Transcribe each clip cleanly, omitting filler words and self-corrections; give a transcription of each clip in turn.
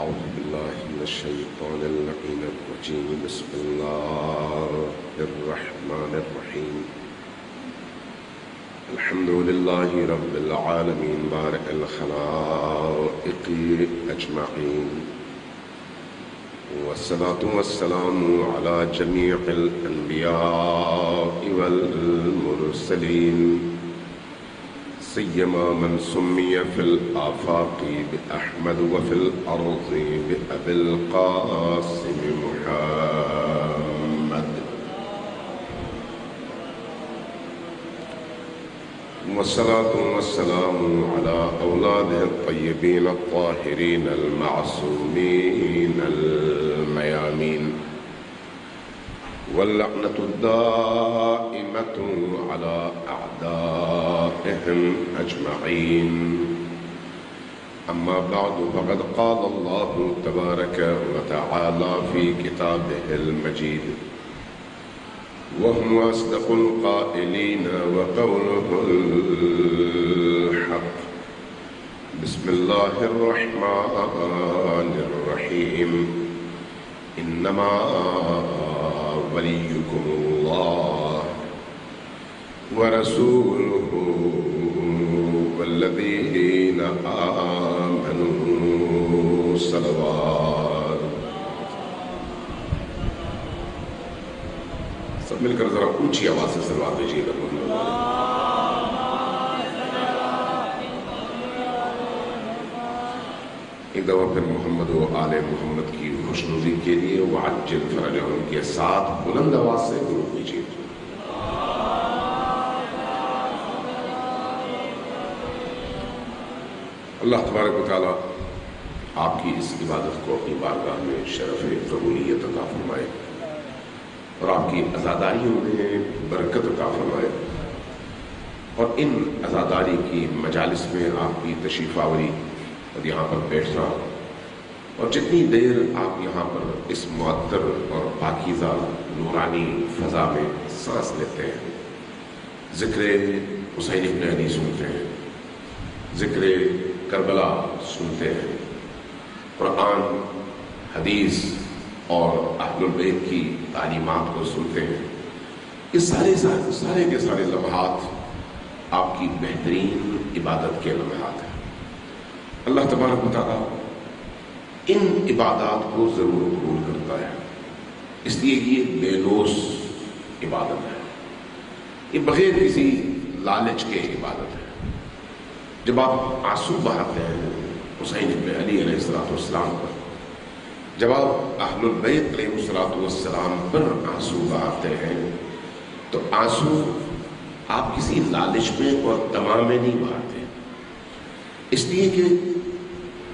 أعوذ بالله من الشيطان اللعين الرجيم. بسم الله الرحمن الرحيم. الحمد لله رب العالمين بارئ الخلائق أجمعين، والصلاة والسلام على جميع الأنبياء والمرسلين، سيما من سمي في الآفاق بأحمد وفي الأرض بأبي القاسم محمد، والصلاة والسلام على أولاده الطيبين الطاهرين المعصومين الميامين، واللعنة الدائمة على أعدائهم أجمعين. أما بعد، فقد قال الله تبارك وتعالى في كتابه المجيد: وهم أصدق القائلين وقوله الحق. بسم الله الرحمن الرحيم. إنما وليكم الله ورسوله والذين آمنوا صلوات. سب مل کر ذرا اونچی آواز سے صلوات بھیجیے گا. ایک دفعہ پھر محمد و آل محمد کی خوشنودی کے لیے وعجل فرجہم کے ساتھ بلند آواز سے درود کیجیے. اللہ تبارک و تعالی آپ کی اس عبادت کو اپنی بارگاہ میں شرف قبولیت عطا فرمائے اور آپ کی عزاداریوں میں برکت عطا فرمائے، اور ان عزاداری کی مجالس میں آپ کی تشریف آوری اور یہاں پر بیٹھنا، اور جتنی دیر آپ یہاں پر اس معطر اور پاکیزہ نورانی فضا میں سانس لیتے ہیں، ذکر حسین ابن علی سنتے ہیں، ذکر کربلا سنتے ہیں، قرآن، حدیث اور اہل البیت کی تعلیمات کو سنتے ہیں، یہ سارے کے سارے لمحات آپ کی بہترین عبادت کے لمحات ہیں. اللہ تبارک و تعالیٰ ان عبادات کو ضرور قبول کرتا ہے، اس لیے یہ بے لوث عبادت ہے، یہ بغیر کسی لالچ کے عبادت ہے. جب آپ آنسو بہاتے ہیں حسین ابن علی علیہ السلام پر، جب آپ اہل البیت علیہ السلام پر آنسو بہاتے ہیں، تو آنسو آپ کسی لالچ میں اور تما میں نہیں بہاتے، اس لیے کہ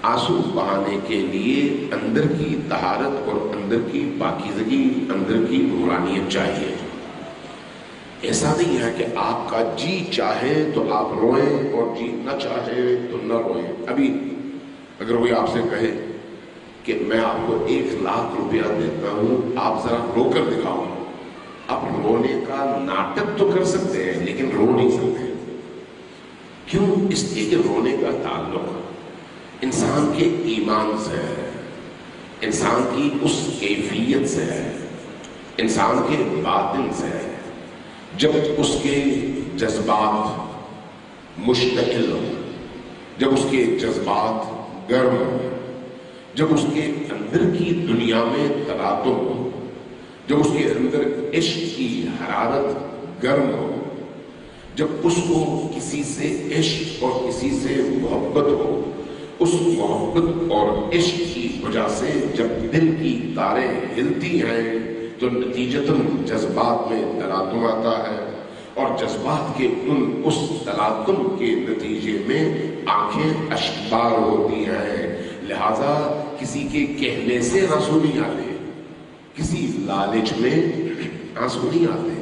آنسو بہانے کے لیے اندر کی طہارت اور اندر کی پاکیزگی، اندر کی نورانیت چاہیے. ایسا نہیں ہے کہ آپ کا جی چاہے تو آپ روئیں اور جی نہ چاہے تو نہ روئیں. ابھی اگر کوئی آپ سے کہے کہ میں آپ کو 1,00,000 روپیہ دیتا ہوں، آپ ذرا رو کر دکھاؤ، آپ رونے کا ناٹک تو کر سکتے ہیں لیکن رو نہیں سکتے. کیوں؟ اس لیے کہ رونے کا تعلق انسان کے ایمان سے ہے، انسان کی اس کیفیت سے ہے، انسان کے باطن سے ہے. جب اس کے جذبات مشتعل ہو، جب اس کے جذبات گرم ہو، جب اس کے اندر کی دنیا میں تلاطم ہو، جب اس کے اندر عشق کی حرارت گرم ہو، جب اس کو کسی سے عشق اور کسی سے محبت ہو، اس محبت اور عشق کی وجہ سے جب دل کی تاریں ہلتی ہیں تو نتیجتاً جذبات میں تلاطم آتا ہے، اور جذبات کے اس تلاطم کے نتیجے میں آنکھیں اشکبار ہوتی ہیں. لہذا کسی کے کہنے سے آنسو نہیں آتے، کسی لالچ میں آنسو نہیں آتے.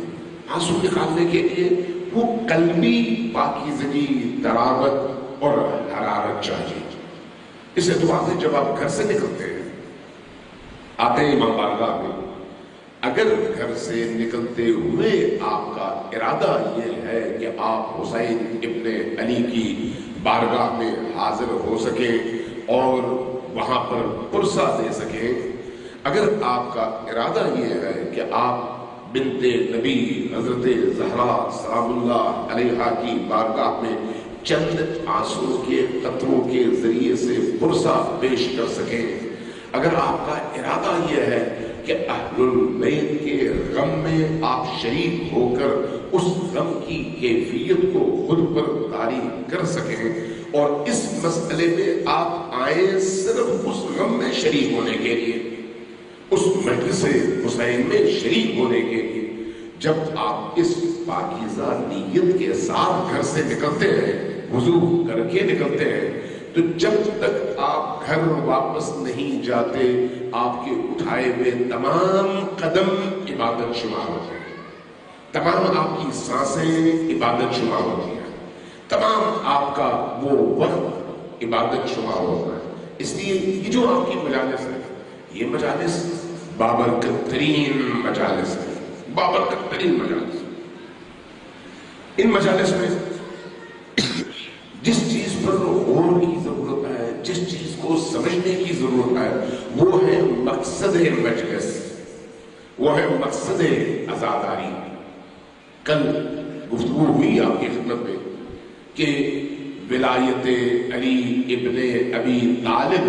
آنسو نکالنے کے لیے وہ قلبی پاکیزگی، طراوت اور حرارت چاہیے. اس اعتبار سے جب آپ گھر سے نکلتے ہیں، آتے ہیں امام بارگاہ میں، اگر گھر سے نکلتے ہوئے آپ کا ارادہ یہ ہے کہ آپ حسین ابن علی کی بارگاہ میں حاضر ہو سکیں اور وہاں پر پرسہ دے سکیں۔ اگر آپ کا ارادہ یہ ہے کہ آپ بنت نبی حضرت زہرا سلام اللہ علیہا کی بارگاہ میں چند آنسو کے قطروں کے ذریعے سے پرسہ پیش کر سکیں، اگر آپ کا ارادہ یہ ہے کہ اہل البیت کے غم میں آپ شریک ہو کر اس غم کی کیفیت کو خود پر طاری کر سکیں اور اس مسئلے میں آپ آئیں صرف اس غم میں شریک ہونے کے لیے، اس مجلس حسین میں شریک ہونے کے لیے، جب آپ اس پاکیزہ نیت کے ساتھ گھر سے نکلتے ہیں، وضو کر کے نکلتے ہیں، تو جب تک آپ گھر واپس نہیں جاتے آپ کے اٹھائے ہوئے تمام قدم عبادت شمار ہوتے ہیں، تمام آپ کی سانسیں عبادت شمار ہوتی ہیں، تمام آپ کا وہ وقت عبادت شمار ہوتا ہے۔ اس لیے یہ جو آپ کی مجالس ہے، یہ مجالس بابرکت ترین مجالس ہے، بابرکت ترین مجالس۔ ان مجالس میں جس چیز پر غور کی ضرورت ہے، جس چیز کو سمجھنے کی ضرورت ہے، وہ ہے مقصد مجلس، وہ ہے مقصد عزاداری۔ کل گفتگو ہوئی آپ کی خدمت میں کہ ولایت علی ابن ابی طالب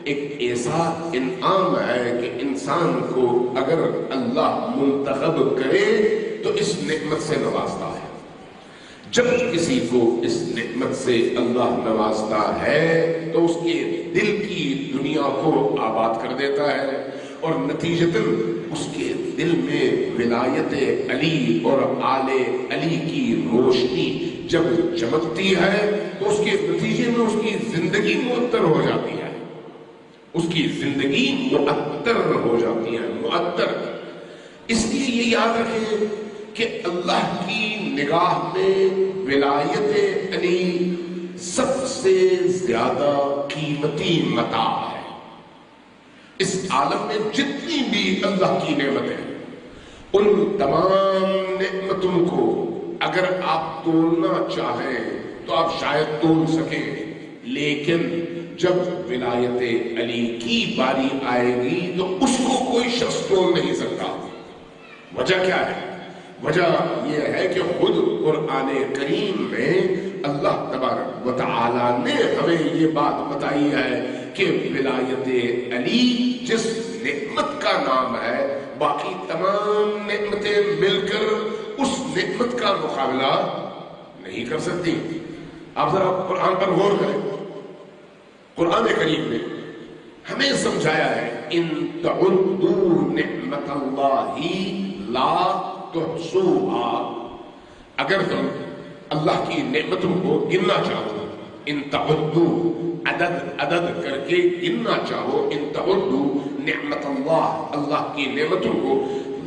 ایک ایسا انعام ہے کہ انسان کو اگر اللہ منتخب کرے تو اس نعمت سے نوازتا ہے۔ جب کسی کو اس نعمت سے اللہ نوازتا ہے تو اس کے دل کی دنیا کو آباد کر دیتا ہے، اور نتیجتاً اس کے دل میں ولایت علی اور آل علی کی روشنی جب چمکتی ہے تو اس کے نتیجے میں اس کی زندگی معطر ہو جاتی ہے، اس کی زندگی معطر ہو جاتی ہے، معطر۔ اس لیے یہ یاد رکھیں کہ اللہ کی نگاہ میں ولایت علی سب سے زیادہ قیمتی متاع ہے۔ اس عالم میں جتنی بھی اللہ کی نعمتیں ہیں، ان تمام نعمتوں کو اگر آپ تولنا چاہیں تو آپ شاید تول سکیں، لیکن جب ولایت علی کی باری آئے گی تو اس کو کوئی شخص تول نہیں سکتا۔ وجہ کیا ہے؟ وجہ یہ ہے کہ خود قرآن کریم میں اللہ تبارک و تعالیٰ نے ہمیں یہ بات بتائی ہے کہ ولایت علی جس نعمت کا نام ہے، باقی تمام نعمتیں مل کر اس نعمت کا مقابلہ نہیں کر سکتی۔ آپ ذرا قرآن پر غور کریں، قرآن کریم میں ہمیں سمجھایا ہے ان تعدوا نعمت اللہ لا تحصوها، اگر تم اللہ کی نعمتوں کو گننا چاہو، ان تعدوا عدد کر کے گننا چاہو، ان تعدوا نعمت اللہ کی نعمتوں کو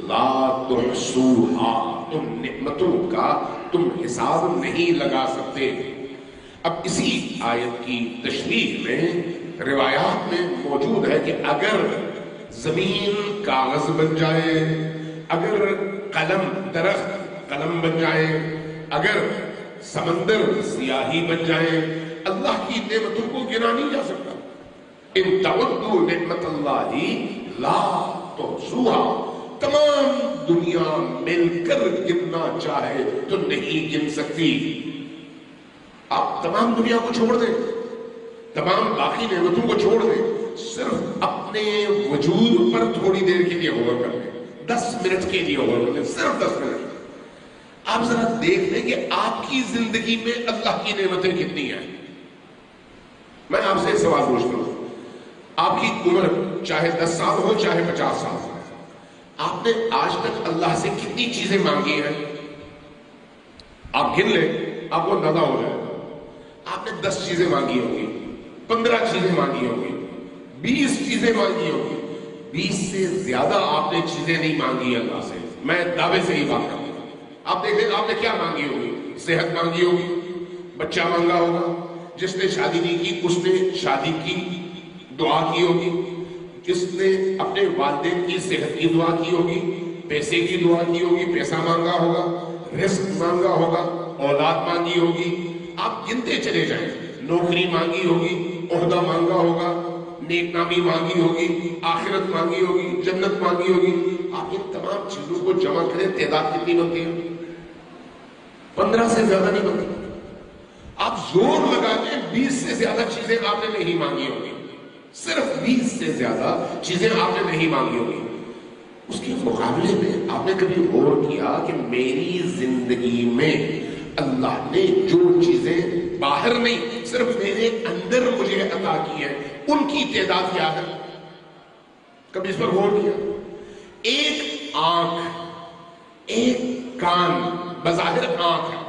لا تحصوها، تم نعمتوں کا تم حساب نہیں لگا سکتے۔ اب اسی آیت کی تشریح میں روایات میں موجود ہے کہ اگر زمین کاغذ بن جائے، اگر قلم درخت قلم بن جائے، اگر سمندر سیاہی بن جائے، اللہ کی نعمتوں کو گنا نہیں جا سکتا۔ ان تعدوا نعمت اللہ لا تحصوها، تمام دنیا مل کر گننا چاہے تو نہیں گن سکتی۔ آپ تمام دنیا کو چھوڑ دیں، تمام باقی نعمتوں کو چھوڑ دیں، صرف اپنے وجود پر تھوڑی دیر کے لیے غور کر لیں، 10 منٹ کے لیے غور کر لیں، صرف 10 منٹ۔ آپ ذرا دیکھ لیں کہ آپ کی زندگی میں اللہ کی نعمتیں کتنی ہیں۔ میں آپ سے سوال پوچھتا ہوں، آپ کی عمر چاہے 10 سال ہو چاہے 50 سال ہو، آپ نے آج تک اللہ سے کتنی چیزیں مانگی ہیں؟ آپ گن لیں، آپ کو اندازہ ہو جائے گا۔ آپ نے 10 چیزیں مانگی ہوگی، 15 چیزیں مانگی ہوگی، 20 چیزیں مانگی ہوگی، 20 سے زیادہ آپ نے چیزیں نہیں مانگی اللہ سے۔ میں دعوے سے ہی بات کروں، آپ دیکھیں آپ نے کیا مانگی ہوگی؟ صحت مانگی ہوگی، بچہ مانگا ہوگا، جس نے شادی نہیں کی اس نے شادی کی دعا کی ہوگی، جس نے اپنے والدین کی صحت کی دعا کی ہوگی، پیسے کی دعا کی ہوگی، پیسہ مانگا ہوگا، رزق مانگا ہوگا، اولاد مانگی ہوگی، آپ گنتے چلے جائیں، نوکری مانگی ہوگی، عہدہ مانگا ہوگا، نیک نامی مانگی ہوگی، آخرت مانگی ہوگی، جنت مانگی ہوگی، آپ ان تمام چیزوں کو جمع کریں، تعداد کتنی بنتی ہے؟ 15 سے زیادہ نہیں بنتی۔ آپ زور لگا دیں 20 سے زیادہ چیزیں آپ نے نہیں مانگی ہوگی، صرف 20 سے زیادہ چیزیں آپ نے نہیں مانگی ہوگی۔ اس کے مقابلے میں آپ نے کبھی غور کیا کہ میری زندگی میں اللہ نے جو چیزیں باہر نہیں صرف میرے اندر مجھے عطا کی ہیں ان کی تعداد کیا ہے؟ کبھی اس پر غور کیا؟ ایک آنکھ، ایک کان، بظاہر آنکھ ہے،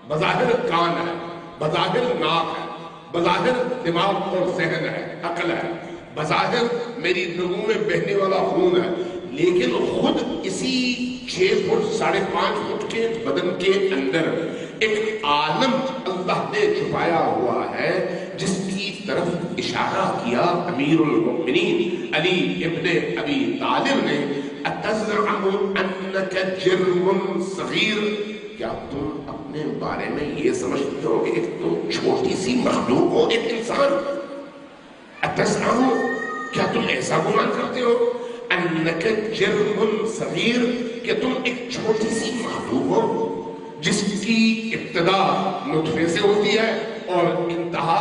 بظاہر کان ہے، بظاہر ناک ہے، بظاہر دماغ اور ذہن ہے، عقل ہے، بظاہر میری رگوں میں بہنے والا خون ہے، لیکن خود اسی 6 فٹ 5.5 فٹ کے بدن کے اندر ایک عالم اللہ نے چھپایا ہوا ہے جس کی طرف اشارہ کیا امیر المؤمنین علی ابن ابی طالب نے، اتزعم انک جرم صغیر، کیا تم اپنے بارے میں یہ سمجھتے ہو کہ ایک تم چھوٹی سی مخلوق ہو، ایک انسان؟ اتزعم، کیا تم ایسا گمان کرتے ہو؟ انک جرم صغیر، کہ تم ایک چھوٹی سی مخلوق ہو جس کی ابتدا نطفے سے ہوتی ہے اور انتہا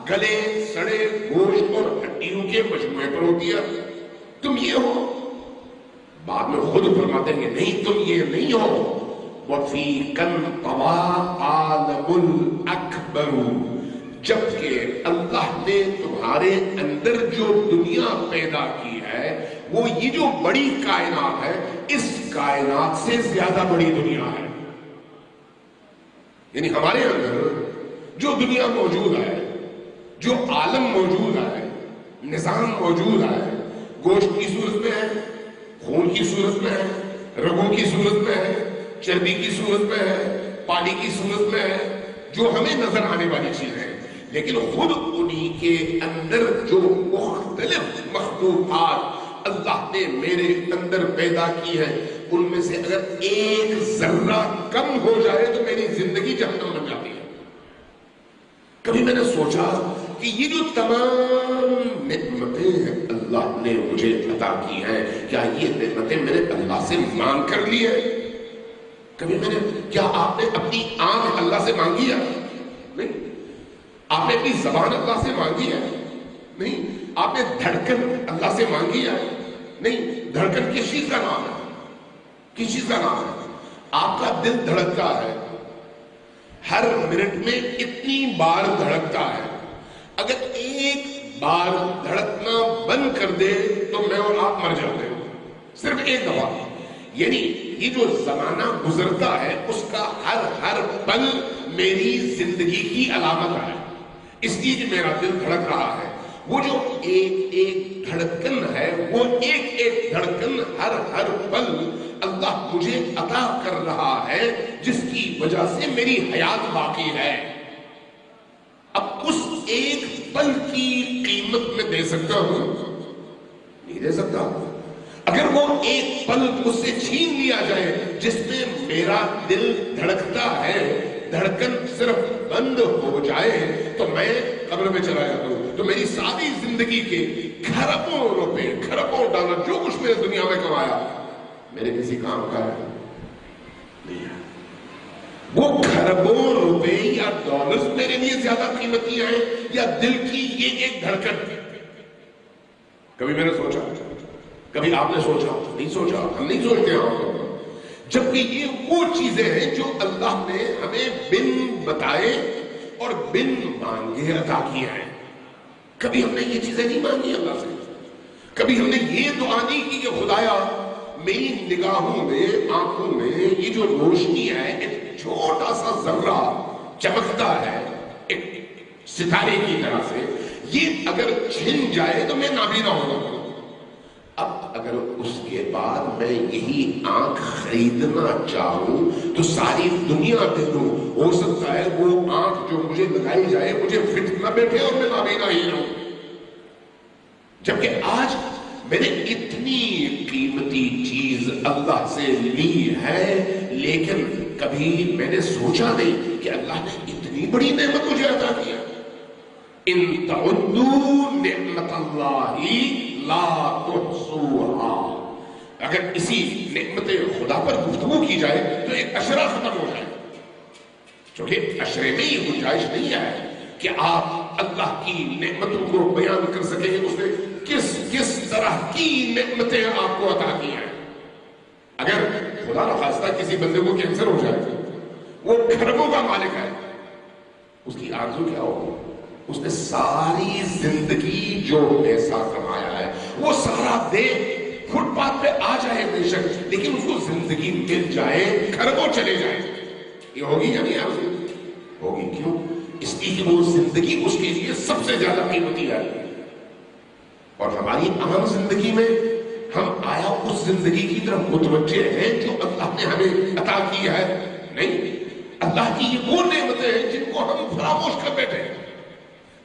گلے سڑے گوشت اور ہڈیوں کے مجموعے پر ہوتی ہے، تم یہ ہو؟ بعد میں خود فرماتے ہیں نہیں تم یہ نہیں ہو۔ وَفِي كَنْطَوَا عَالَمُ الْأَكْبَرُ، جبکہ اللہ نے تمہارے اندر جو دنیا پیدا کی ہے وہ یہ جو بڑی کائنات ہے اس کائنات سے زیادہ بڑی دنیا ہے۔ یعنی ہمارے اندر جو دنیا موجود ہے، جو عالم موجود ہے، نظام موجود ہے، گوشت کی صورت میں ہے، خون کی صورت میں ہے، رگوں کی صورت میں ہے، چربی کی صورت میں ہے، پانی کی صورت میں ہے، جو ہمیں نظر آنے والی چیز ہے، لیکن خود انہی کے اندر جو مختلف مخلوقات اللہ نے میرے اندر پیدا کی ہے ان میں سے اگر ایک ذرہ کم ہو جائے تو میری زندگی جہنم بن جاتی ہے۔ کبھی میں نے سوچا کہ یہ جو تمام نعمتیں ہیں اللہ نے مجھے عطا کی ہیں، کیا یہ نعمتیں میں نے اللہ سے مانگ کر لی ہے؟ کبھی میں نے، کیا آپ نے اپنی آنکھ اللہ سے مانگی ہے؟ نہیں۔ آپ نے اپنی زبان اللہ سے مانگی ہے؟ نہیں۔ آپ نے دھڑکن اللہ سے مانگی ہے؟ نہیں۔ دھڑکن کس چیز کا نام ہے؟ کس چیز کا نام ہے؟ آپ کا دل دھڑکتا ہے، ہر منٹ میں اتنی بار دھڑکتا ہے، اگر ایک بار دھڑکنا بند کر دے تو میں اور آپ مر جاتے ہیں، صرف ایک دفعہ۔ یعنی یہ جو زمانہ گزرتا ہے اس کا ہر پل میری زندگی کی علامت ہے، اس لیے کہ میرا دل دھڑک رہا ہے۔ وہ جو ایک ایک دھڑکن ہے، وہ ایک ایک دھڑکن ہر پل اللہ مجھے عطا کر رہا ہے جس کی وجہ سے میری حیات باقی ہے۔ اب اس ایک پل کی قیمت میں دے سکتا ہوں؟ نہیں دے سکتا۔ اگر وہ ایک پل مجھ سے چھین لیا جائے جس میں میرا دل دھڑکتا ہے، دھڑکن صرف بند ہو جائے تو میں قبر میں چلا جاتا ہوں، تو میری ساری زندگی کے کھربوں روپے، کھربوں ڈالر جو کچھ میں نے دنیا میں کمایا میرے کسی کام کا نہیں ہے۔ وہ کھربوں روپے یا ڈالرز میرے لیے زیادہ قیمتی ہیں یا دل کی یہ ایک دھڑکن؟ کبھی میں نے سوچا؟ کبھی آپ نے سوچا؟ نہیں سوچا، ہم نہیں سوچتے ہیں۔ جبکہ یہ وہ چیزیں ہیں جو اللہ نے ہمیں بن بتائے اور بن مانگے عطا کیے ہیں۔ کبھی ہم نے یہ چیزیں نہیں مانگی اللہ سے، کبھی ہم نے یہ دعا نہیں کی کہ خدایا میری نگاہوں میں، آنکھوں میں یہ جو روشنی ہے، ایک چھوٹا سا ذرہ چمکتا ہے ایک ستارے کی طرح سے، یہ اگر چھن جائے تو میں نابینا ہو جاؤں۔ اب اگر اس کے بعد میں یہی آنکھ خریدنا چاہوں تو ساری دنیا دے دوں، ہو سکتا ہے وہ آنکھ جو مجھے لگائی جائے مجھے فٹ نہ بیٹھے اور میں نابینا ہی رہوں۔ جبکہ آج میں نے اتنی قیمتی چیز اللہ سے لی ہے، لیکن کبھی میں نے سوچا نہیں کہ اللہ نے اتنی بڑی نعمت مجھے عطا کیا۔ ان تعدوا نعمت اللہ لا تحصوها، اگر اسی نعمت خدا پر گفتگو کی جائے تو ایک اشرہ ختم ہو جائے، چونکہ اشرے میں یہ گنجائش نہیں ہے کہ آپ اللہ کی نعمتوں کو بیان کر سکیں گے اس نے کس کس طرح کی نعمتیں آپ کو عطا کی ہیں۔ اگر خدا نخواستہ کسی بندے کو کینسر ہو جائے، وہ کھربوں کا مالک ہے، اس کی آرزو کیا ہوگی؟ اس نے ساری زندگی جو پیسہ کمایا ہے وہ سارا دے، فٹ پاتھ پہ آ جائے بے شک، لیکن اس کو زندگی مل جائے، کھربوں چلے جائے، یہ ہوگی یا نہیں آرزو؟ ہوگی۔ کیوں؟ اس لیے کہ وہ زندگی اس کے لیے سب سے زیادہ قیمتی ہے۔ اور ہماری عام زندگی میں ہم آیا اس زندگی کی طرف متوجہ ہیں جو اللہ نے ہمیں عطا کی ہے؟ نہیں، اللہ کی یہ وہ نعمتیں ہیں جن کو ہم فراموش کر بیٹھے ہیں۔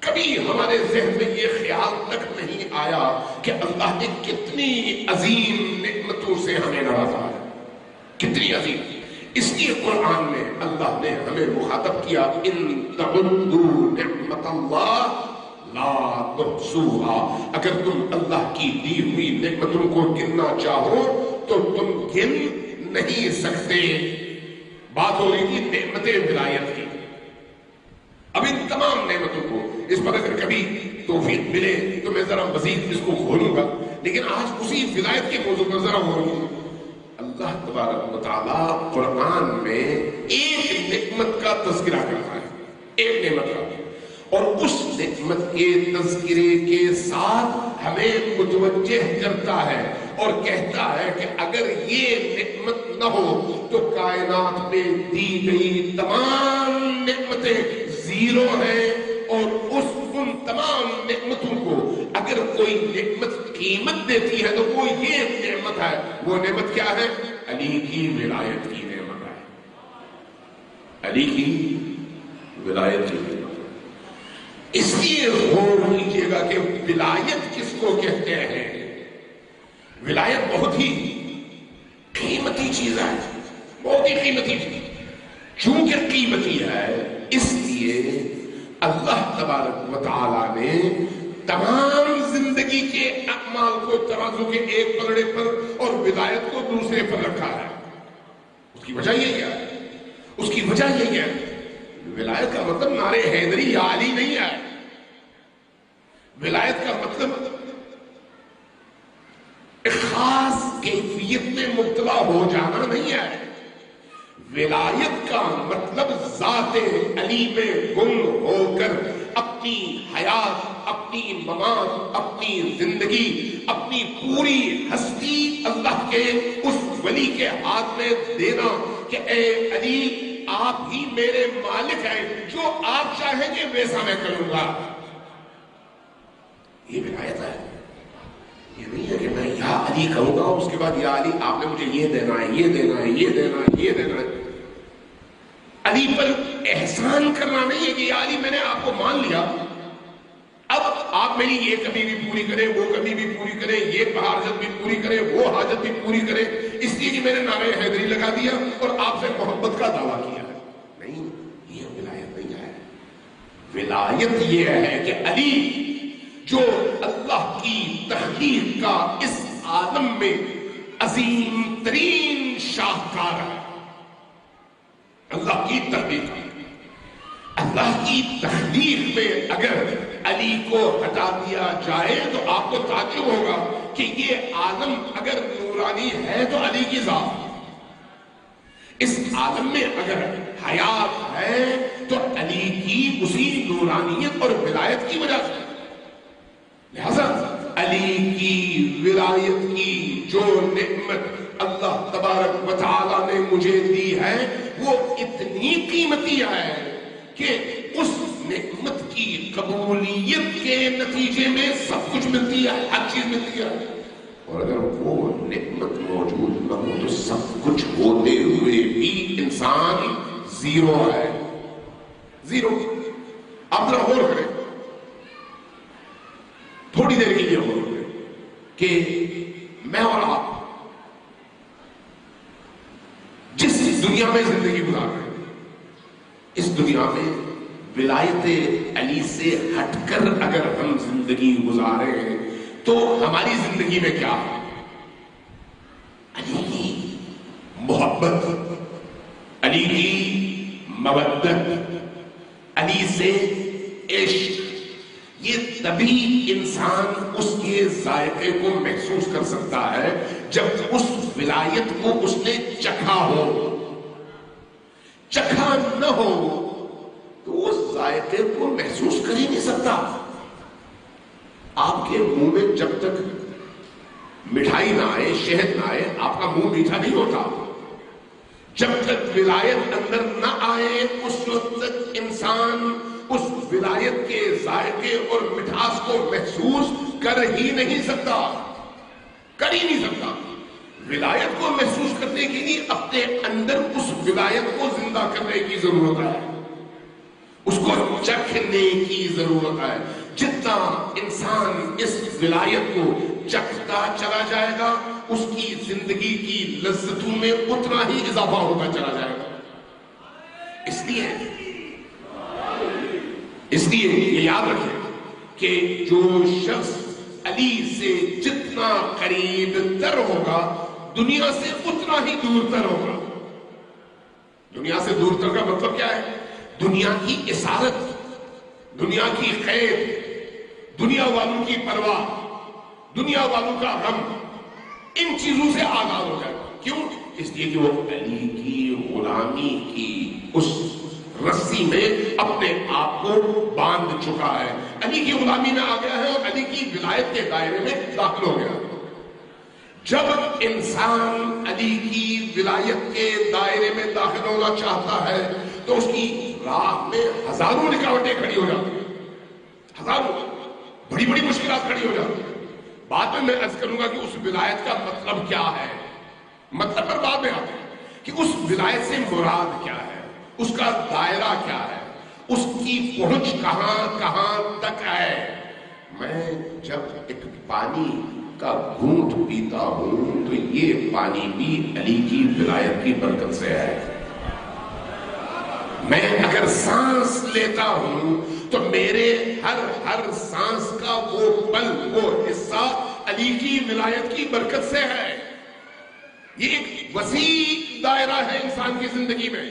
کبھی ہمارے ذہن میں یہ خیال تک نہیں آیا کہ اللہ نے کتنی عظیم نعمتوں سے ہمیں نوازا ہے، کتنی عظیم۔ اس لیے قرآن میں اللہ نے ہمیں مخاطب کیا، ان تعدوا نعمت اللہ لا تحصوها، اگر تم اللہ کی دی ہوئی نعمتوں کو گننا چاہو تو تم گن نہیں سکتے۔ بات ہو رہی تھی نعمت ولایت کی، اب ان تمام نعمتوں کو اس پر اگر کبھی توفیق ملے تو میں ذرا مزید اس کو کھولوں گا، لیکن آج اسی ولایت کے موضوع پر ذرا غور۔ اللہ تبارک و تعالیٰ قرآن میں ایک نعمت کا تذکرہ کرتا ہے، ایک نعمت کا، اور اس نعمت کے تذکرے کے ساتھ ہمیں متوجہ کرتا ہے اور کہتا ہے کہ اگر یہ نعمت نہ ہو تو کائنات میں دی گئی تمام نعمتیں زیرو ہیں، اور ان تمام نعمتوں کو اگر کوئی نعمت قیمت دیتی ہے تو وہ یہ نعمت ہے۔ وہ نعمت کیا ہے؟ علی کی ولایت کی نعمت ہے، علی کی ولایت کی نعمت ہے۔ اس لیے غور کیجیے گا کہ ولایت کس کو کہتے ہیں۔ ولایت بہت ہی قیمتی چیز ہے، بہت ہی قیمتی چیز، چونکہ قیمتی ہے اس لیے اللہ تبارک و تعالی نے تمام زندگی کے اعمال کو ترازو کے ایک پلڑے پر اور ولایت کو دوسرے پر رکھا ہے۔ اس کی وجہ یہی ہے، اس کی وجہ یہی ہے، ولایت کا مطلب نعرے حیدری یا علی نہیں ہے، ولایت کا مطلب ایک خاص کیفیت میں مبتلا ہو جانا نہیں ہے، ولایت کا مطلب ذات علی میں گم ہو کر اپنی حیات، اپنی ممات، اپنی زندگی، اپنی پوری ہستی اللہ کے اس ولی کے ہاتھ میں دینا کہ اے علی آپ ہی میرے مالک ہیں، جو آپ چاہیں گے ویسا میں کروں گا۔ یہ ولایت ہے، یہ نہیں ہے کہ میں یا علی کہوں گا اس کے بعد یا علی آپ نے مجھے یہ دینا ہے، یہ دینا ہے، یہ دینا ہے، یہ دینا ہے۔ علی پر احسان کرنا نہیں ہے کہ یا علی میں نے آپ کو مان لیا، اب آپ میری یہ کمی بھی پوری کریں، وہ کمی بھی پوری کریں، یہ حاجت بھی پوری کریں، وہ حاجت بھی پوری کریں، اس لیے کہ میں نے نعرہ حیدری لگا دیا اور آپ سے محبت کا دعویٰ کیا ہے۔ نہیں، یہ ولایت نہیں ہے۔ ولایت یہ ہے کہ علی جو اللہ کی تخلیق کا اس عالم میں عظیم ترین شاہکار ہے، اللہ کی تخلیق، اللہ کی تخلیق میں اگر علی کو ہٹا دیا جائے تو آپ کو تعجب ہوگا کہ یہ عالم اگر نورانی ہے تو علی کی ذات، اس عالم میں اگر حیات ہے تو علی کی اسی نورانیت اور ولایت کی وجہ سے۔ لہذا علی کی ولایت کی جو نعمت اللہ تبارک و تعالیٰ نے مجھے دی ہے وہ اتنی قیمتی ہے کہ اس نعمت کی قبولیت کے نتیجے میں سب کچھ ملتی ہے، ہر چیز ملتی ہے، اور اگر وہ نعمت موجود نہ ہو تو سب کچھ ہوتے ہوئے بھی انسان زیرو ہے، زیرو۔ آپ ذرا غور کریں، تھوڑی دیر کے لیے غور کریں کہ میں اور آپ جس دنیا میں زندگی گزار رہے ہیں، اس دنیا میں ولایت علی سے ہٹ کر اگر ہم زندگی گزارے تو ہماری زندگی میں کیا ہے؟ علی کی محبت، علی کی مودت، علی سے عشق، یہ تبھی انسان اس کے ذائقے کو محسوس کر سکتا ہے جب اس ولایت کو اس نے چکھا ہو۔ چکھا نہ ہو تو اس ذائقے کو محسوس کر ہی نہیں سکتا۔ آپ کے منہ میں جب تک مٹھائی نہ آئے، شہد نہ آئے، آپ کا منہ میٹھا نہیں ہوتا۔ جب تک ولایت اندر نہ آئے اس وقت تک انسان اس ولایت کے ذائقے اور مٹھاس کو محسوس کر ہی نہیں سکتا، کر ہی نہیں سکتا۔ ولایت کو محسوس کرنے کے لیے اپنے اندر اس ولایت کو زندہ کرنے کی ضرورت ہے، اس کو چکھنے کی ضرورت ہے۔ جتنا انسان اس ولایت کو چکھتا چلا جائے گا اس کی زندگی کی لذتوں میں اتنا ہی اضافہ ہوتا چلا جائے گا۔ اس لیے یہ یاد رکھیں کہ جو شخص علی سے جتنا قریب تر ہوگا دنیا سے اتنا ہی دور تر ہوگا۔ دنیا سے دور تر کا مطلب کیا ہے؟ دنیا کی اسارت، دنیا کی قید، دنیا والوں کی پرواہ، دنیا والوں کا غم، ان چیزوں سے آزاد ہو جائے گا۔ کیوں؟ اس لیے کہ وہ علی کی غلامی کی اس رسی میں اپنے آپ کو باندھ چکا ہے، علی کی غلامی میں آ گیا ہے اور علی کی ولایت کے دائرے میں داخل ہو گیا۔ جب انسان علی کی ولایت کے دائرے میں داخل ہونا چاہتا ہے تو اس کی راہ میں ہزاروں رکاوٹیں کھڑی ہو جاتی ہیں، ہزاروں بڑی بڑی مشکلات کھڑی ہو جاتی ہیں۔ بعد میں عرض کروں گا کہ اس ولایت کا مطلب کیا ہے، مطلب پر بعد میں آتے ہیں کہ اس ولایت سے مراد کیا ہے، اس کا دائرہ کیا ہے، اس کی پہنچ کہاں کہاں تک ہے۔ میں جب ایک پانی کا گھونٹ پیتا ہوں تو یہ پانی بھی علی کی ولایت کی برکت سے ہے۔ میں اگر سانس لیتا ہوں تو میرے ہر سانس کا وہ پل، وہ حصہ علی کی ولایت کی برکت سے ہے۔ یہ ایک وسیع دائرہ ہے انسان کی زندگی میں،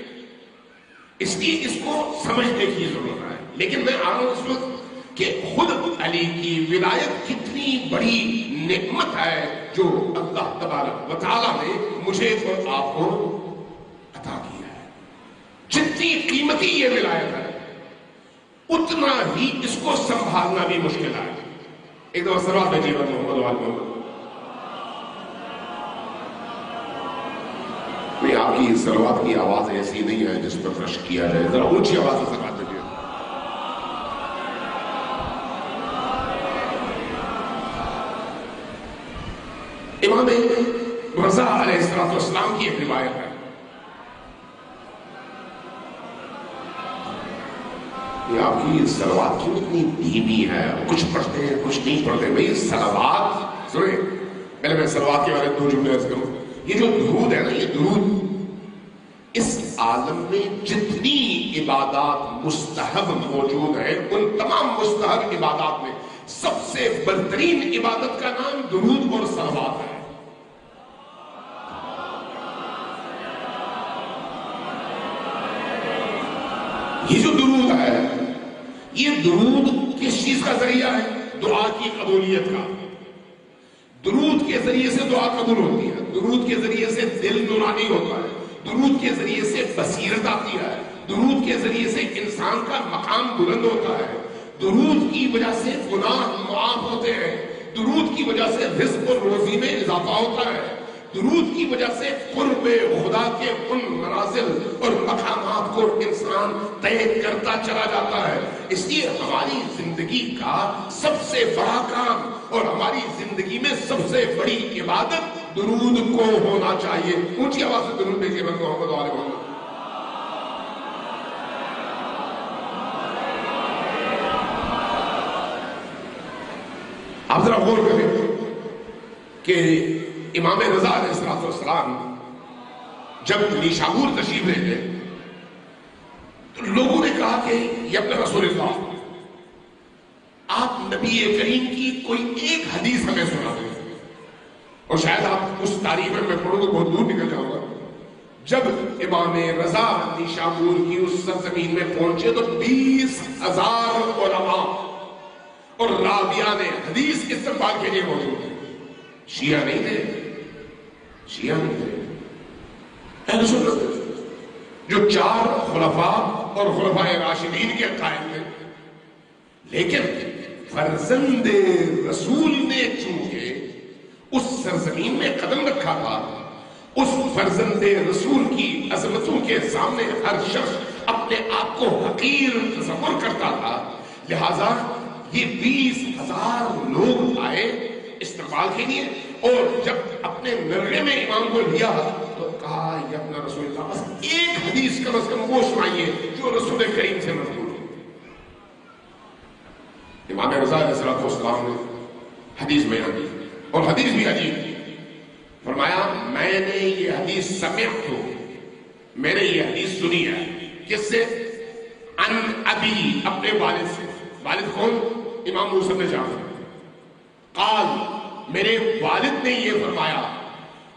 اس لیے اس کو سمجھنے کی ضرورت ہے۔ لیکن میں آ رہا ہوں اس وقت کہ خود علی کی ولایت کتنی بڑی نعمت ہے جو اللہ تبارک و تعالیٰ نے مجھے اور آپ کو عطا کیا ہے۔ جتنی قیمتی یہ ولایت ہے اتنا ہی اس کو سنبھالنا بھی مشکل ہے۔ ایک دفعہ سلوات بھیجیے محمد وآل محمد۔ نہیں، آپ کی سلوات کی آواز ایسی نہیں ہے جس پر رش کیا جائے، ذرا اونچی آواز سے سلوات بھیجیے۔ امام رضا علیہ السلام کی ایک روایت ہے، یہ آپ کی سلوات کیوں اتنی دھیمی ہے، کچھ پڑھتے ہیں کچھ نہیں پڑھتے۔ بھئی سلوات سنیں، پہلے میں سلوات کے بارے میں 2 جملے عرض کروں۔ یہ جو درود ہے نا، یہ درود اس عالم میں جتنی عبادات مستحب موجود ہیں ان تمام مستحب عبادات میں سب سے بہترین عبادت کا نام درود اور سلوات ہے۔ یہ جو درود ہے، یہ درود کس چیز کا ذریعہ ہے؟ دعا کی قبولیت کا۔ درود کے ذریعے سے دعا قبول ہوتی ہے، درود کے ذریعے سے دل نورانی ہوتا ہے، درود کے ذریعے سے بصیرت آتی ہے، درود کے ذریعے سے انسان کا مقام بلند ہوتا ہے، درود کی وجہ سے گناہ معاف ہوتے ہیں، درود کی وجہ سے رزق اور روزی میں اضافہ ہوتا ہے، درود کی وجہ سے قرب خدا کے ان منازل اور مقامات کو انسان طے کرتا چلا جاتا ہے۔ اس لیے ہماری زندگی کا سب سے بڑا کام اور ہماری زندگی میں سب سے بڑی عبادت درود کو ہونا چاہیے۔ اونچی آواز سے درود بھیجیے محمد وآل محمد۔ آپ ذرا غور کریں کہ امام رضا علیہ السلام جب نیشابور تشریف لے گئے تو لوگوں نے کہا کہ یا ابن رسول اللہ، آپ نبی کریم کی کوئی ایک حدیث ہمیں سنا دیں، اور شاید آپ اس تاریخ میں پڑھوں تو بہت دور نکل جاؤں گا۔ جب امام رضا نیشابور کی اس سرزمین میں پہنچے تو 20,000 علماء اور راویان حدیث استقبال کے لیے موجود تھے۔ شیعہ نہیں تھے، شیعہ نہیں تھے، اہل سنت تھے، جو 4 خلفاء اور خلفاء راشدین کے قائل تھے۔ لیکن فرزند رسول نے چونکہ اس سرزمین میں قدم رکھا تھا، اس فرزند رسول کی عظمتوں کے سامنے ہر شخص اپنے آپ کو حقیر تصور کرتا تھا، لہذا یہ 20,000 لوگ آئے استقبال کے لیے، اور جب اپنے نرغے میں امام کو لیا تو کہا یا ابن رسول اللہ، بس ایک حدیث کم از کم وہ سنائیے جو رسول کریم سے منقول ہو۔ امام رضا علیہ السلام نے حدیث بیان کی، اور حدیث بھی عجیب تھی۔ فرمایا میں نے یہ حدیث سمعت ہو، میں نے یہ حدیث سنی ہے، کس سے؟ ان ابی، اپنے والد سے۔ والد کون؟ امام موسیٰ بن جعفر۔ قال، میرے والد نے یہ فرمایا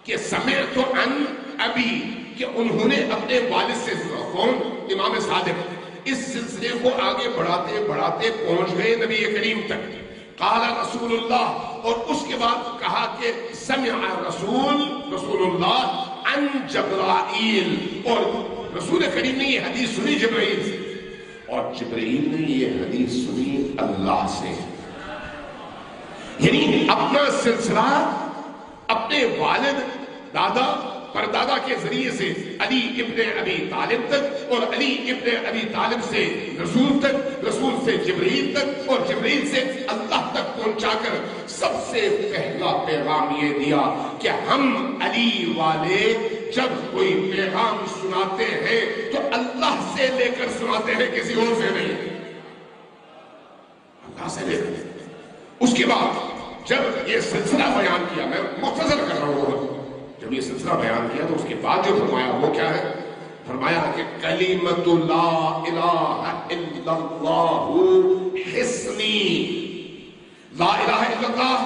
کہ سمعت ان ابی، کہ انہوں نے اپنے والد سے سنا۔ کون؟ امام صادق۔ اس سلسلے کو آگے بڑھاتے بڑھاتے پہنچ گئے نبی کریم تک۔ قال رسول اللہ، اور اس کے بعد کہا کہ سمع رسول اللہ عن جبرائیل، اور رسول کریم نے یہ حدیث سنی جبرائیل سے، اور جبرائیل نے یہ حدیث سنی اللہ سے۔ یعنی اپنا سلسلہ اپنے والد، دادا، پردادا کے ذریعے سے علی ابن ابی طالب تک، اور علی ابن ابی طالب سے رسول تک، رسول سے جبرائیل تک، اور جبرائیل سے اللہ تک پہنچا کر سب سے پہلا پیغام یہ دیا کہ ہم علی والے جب کوئی پیغام سناتے ہیں تو اللہ سے لے کر سناتے ہیں، کسی اور سے نہیں، اللہ سے لے کر۔ اس کے بعد جب یہ سلسلہ بیان کیا، میں مختصر کر رہا ہوں، جب یہ سلسلہ بیان کیا تو اس کے بعد جو فرمایا وہ کیا ہے؟ فرمایا کہ کلمۃ لا الہ الا اللہ حصنی، لا الہ الا اللہ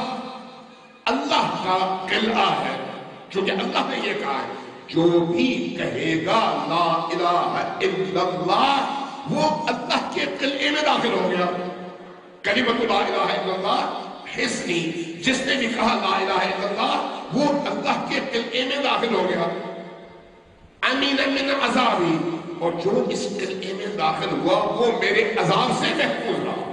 اللہ کا قلعہ ہے، کیونکہ اللہ نے یہ کہا ہے جو بھی کہے گا لا الہ الا اللہ وہ اللہ کے قلعے میں داخل ہو گیا۔ کلمۃ لا الہ الا اللہ حصنی، جس نے بھی کہا لا الہ الا اللہ وہ اللہ کے قلعے میں داخل ہو گیا۔ امین من عذابی، اور جو اس قلعے میں داخل ہوا وہ میرے عذاب سے محفوظ رہا۔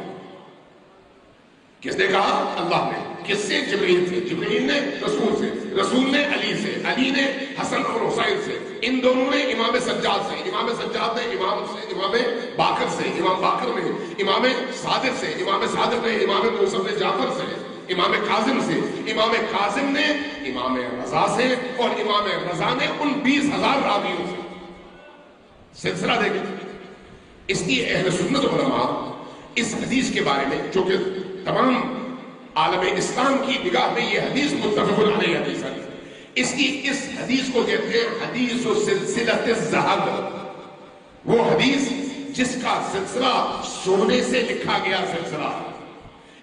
کس نے کہا؟ اللہ نے۔ کس سے؟ جبرائیل سے۔ جبرائیل نے رسول سے، رسول نے علی سے، علی نے حسن اور حسین سے، ان دونوں نے امام سجاد سے، امام سجاد نے امام باقر سے، امام باقر نے امام صادق سے، امام صادق نے امام موسیٰ بن جعفر سے، امام کاظم سے، امام کاظم نے امام رضا سے، اور امام رضا نے ان 20,000 راویوں سے۔ سلسلہ دیکھیں۔ اس لیے اہل سنت علماء اس حدیث کے بارے میں، جو کہ تمام عالم اسلام کی نگاہ میں یہ حدیث متفق علیہ حدیث ہے، اس کی اس حدیث کو کہتے ہیں حدیث و سلسلۃ الذہب، وہ حدیث جس کا سلسلہ سونے سے لکھا گیا سلسلہ،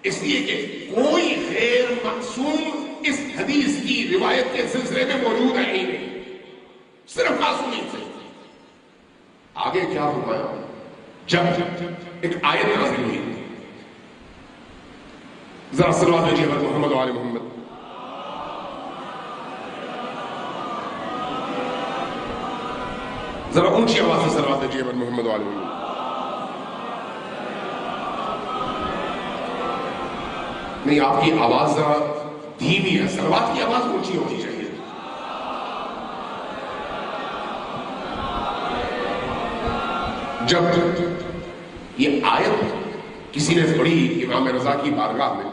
اس لیے کہ کوئی غیر معصوم اس حدیث کی روایت کے سلسلے میں موجود ہے ہی نہیں، صرف معصومین سے۔ آگے کیا فرمایا؟ جب ایک آیت نازل ہوئی، ذرا صلوات بھیجیے محمد و آل محمد۔ ذرا اونچی آواز سے صلوات بھیجیے محمد و آل محمد۔ نہیں، آپ کی آواز ذرا دھیمی ہے، صلوات کی آواز اونچی ہونی چاہیے۔ جب یہ آیت کسی نے پڑھی امام رضا کی بارگاہ میں،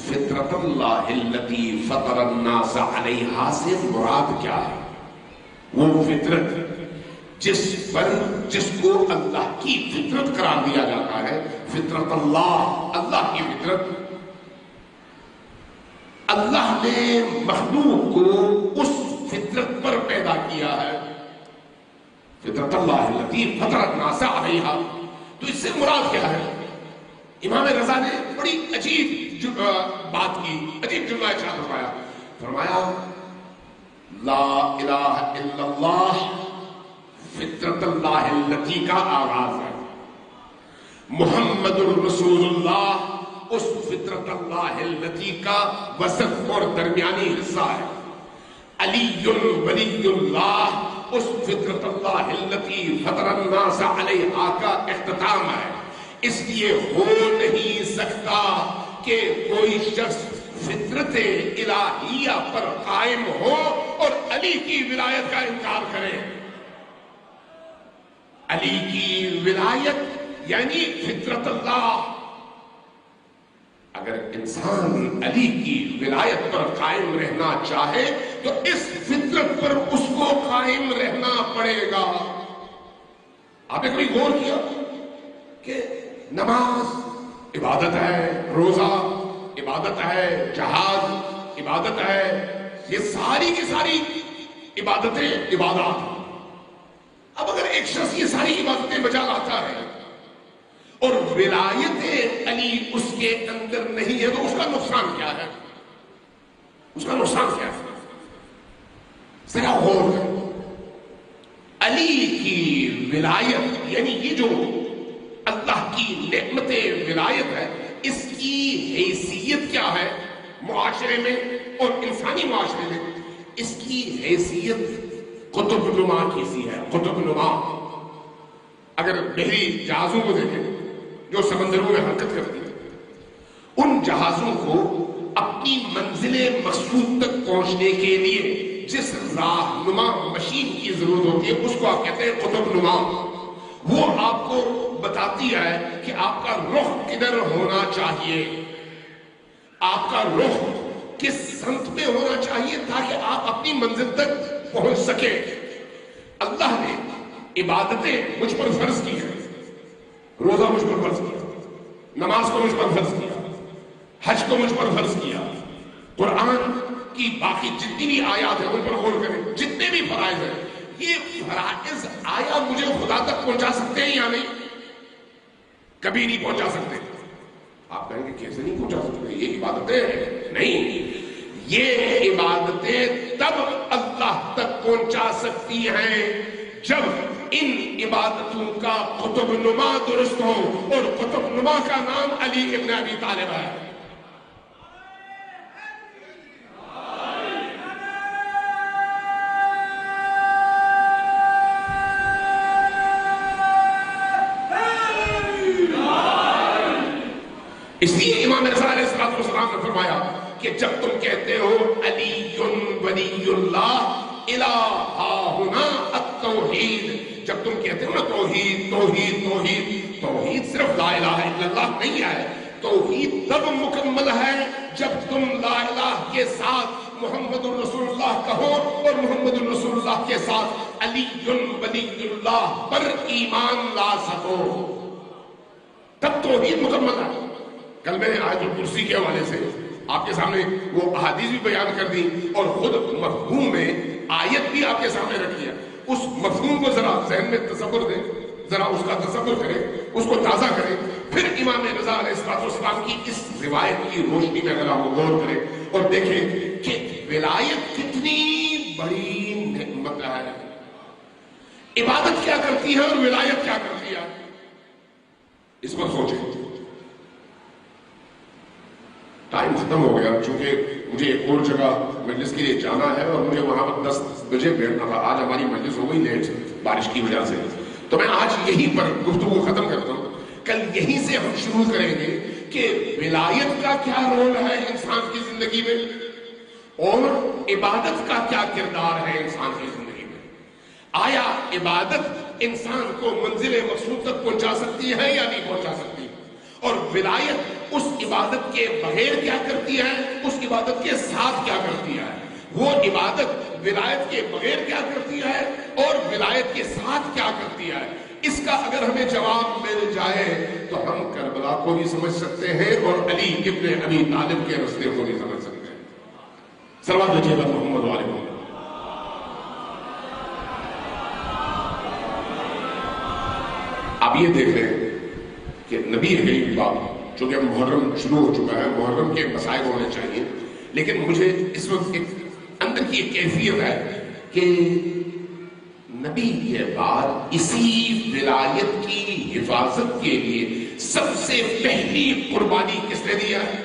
فطرت اللہ التی فطر الناس علیہا سے مراد کیا ہے؟ وہ فطرت جس کو اللہ کی فطرت قرار دیا جاتا ہے، فطرت اللہ کی فطرت۔ اللہ نے مخلوق کو اس فطرت پر پیدا کیا ہے۔ فطرت اللہ التی فطر الناس علیہا، تو اس سے مراد کیا ہے؟ امام رضا نے بڑی عجیب بات کی، عجیب جملہ ارشاد فرمایا، فرمایا لا الہ الا اللہ فطرت اللہ التی کا آغاز ہے، محمد الرسول اللہ اس فطرت اللہ التی کا وسط اور درمیانی حصہ ہے، علی ولی اللہ اس فطرت اللہ التی فطر الناس علیہا کا اختتام ہے۔ اس لیے ہو نہیں سکتا کہ کوئی شخص فطرت الہیہ پر قائم ہو اور علی کی ولایت کا انکار کرے۔ علی کی ولایت یعنی فطرت اللہ، اگر انسان علی کی ولایت پر قائم رہنا چاہے تو اس فطرت پر اس کو قائم رہنا پڑے گا۔ آپ نے کبھی غور کیا کہ نماز عبادت ہے، روزہ عبادت ہے، جہاد عبادت ہے، یہ ساری کی ساری عبادتیں عبادات۔ اب اگر ایک شخص یہ ساری عبادتیں بجا لاتا ہے اور ولایت علی اس کے اندر نہیں ہے تو اس کا نقصان کیا ہے؟ اس کا نقصان کیا ہے؟ ذرا غور کرو۔ علی کی ولایت یعنی یہ جو اللہ کی نعمت ولایت ہے، اس کی حیثیت کیا ہے معاشرے میں اور انسانی معاشرے میں؟ اس کی حیثیت قطب نما کی سی ہے، قطب نما۔ اگر بحری جہازوں کو دیکھیں جو سمندروں میں حرکت کرتی ہیں، ان جہازوں کو اپنی منزل مقصود تک پہنچنے کے لیے جس راہنما مشین کی ضرورت ہوتی ہے اس کو آپ کہتے ہیں قطب نما۔ وہ آپ کو بتاتی ہے کہ آپ کا رخ کدھر ہونا چاہیے، آپ کا رخ کس سمت میں ہونا چاہیے تاکہ آپ اپنی منزل تک پہنچ سکے۔ اللہ نے عبادتیں مجھ پر فرض کی ہیں، روزہ مجھ پر فرض کیا، نماز کو مجھ پر فرض کیا، حج کو مجھ پر فرض کیا، قرآن کی باقی جتنی بھی آیات ہیں ان پر غور کریں، جتنے بھی فرائض ہیں، یہ فرائض آیا مجھے خدا تک پہنچا سکتے ہیں یا نہیں؟ کبھی نہیں پہنچا سکتے۔ آپ کہیں گے کیسے نہیں پہنچا سکتے، یہ عبادتیں ہیں؟ نہیں، یہ عبادتیں تب اللہ تک پہنچا سکتی ہیں جب ان عبادتوں کا قطب نما درست ہو، اور قطب نما کا نام علی ابن ابی طالب ہے۔ اس لیے امام رضا علیہ السلام نے فرمایا کہ جب تم کہتے ہو علی ولی اللہ الہ ہنا التوحید، جب تم کہتے ہو نا توحید توحید توحید، توحید صرف لا الہ الا اللہ نہیں ہے، توحید تب مکمل ہے جب تم لا الہ کے ساتھ محمد الرسول اللہ کہو اور محمد الرسول اللہ کے ساتھ علی ولی اللہ پر ایمان لا سکو، تب توحید مکمل ہے۔ کل میں نے آیت الکرسی کے حوالے سے آپ کے سامنے وہ احادیث بھی بیان کر دی اور خود مفہوم میں آیت بھی آپ کے سامنے رکھی ہے۔ اس مفہوم کو ذرا ذہن میں تصور دیں، ذرا اس کا تصور کریں، اس کو تازہ کریں، پھر امام رضا علیہ السلام کی اس روایت کی روشنی میں اگر آپ غور کریں اور دیکھیں کہ ولایت کتنی بڑی نعمت ہے۔ عبادت کیا کرتی ہے اور ولایت کیا کرتی ہے، اس پر سوچیں۔ ٹائم ختم ہو گیا چونکہ مجھے ایک اور جگہ مجلس کے لیے جانا ہے اور مجھے وہاں پر 10 بجے بیٹھنا تھا۔ آج ہماری مجلس ہو گئی لیٹ بارش کی وجہ سے، تو میں آج یہیں پر گفتگو ختم کرتا ہوں۔ کل یہیں سے ہم شروع کریں گے کہ ولایت کا کیا رول ہے انسان کی زندگی میں اور عبادت کا کیا کردار ہے انسان کی زندگی میں۔ آیا عبادت انسان کو منزل مقصود تک پہنچا سکتی ہے یا نہیں پہنچا سکتی، اور ولایت اس عبادت کے بغیر کیا کرتی ہے، اس عبادت کے ساتھ کیا کرتی ہے، وہ عبادت ولایت کے بغیر کیا کرتی ہے اور ولایت کے ساتھ کیا کرتی ہے۔ اس کا اگر ہمیں جواب مل جائے تو ہم کربلا کو بھی سمجھ سکتے ہیں اور علی ابن ابی طالب کے رستے کو بھی سمجھ سکتے ہیں۔ صلوات بھیجیے گا محمد علیہ وسلم۔ آپ یہ دیکھ رہے ہیں کہ نبی کریم پاک، چونکہ محرم شروع ہو چکا ہے، محرم کے مسائل ہونے چاہیے، لیکن مجھے اس وقت ایک اندر کی ایک کیفیت ہے کہ نبی کے بعد اسی ولایت کی حفاظت کے لیے سب سے پہلی قربانی کس نے دیا ہے؟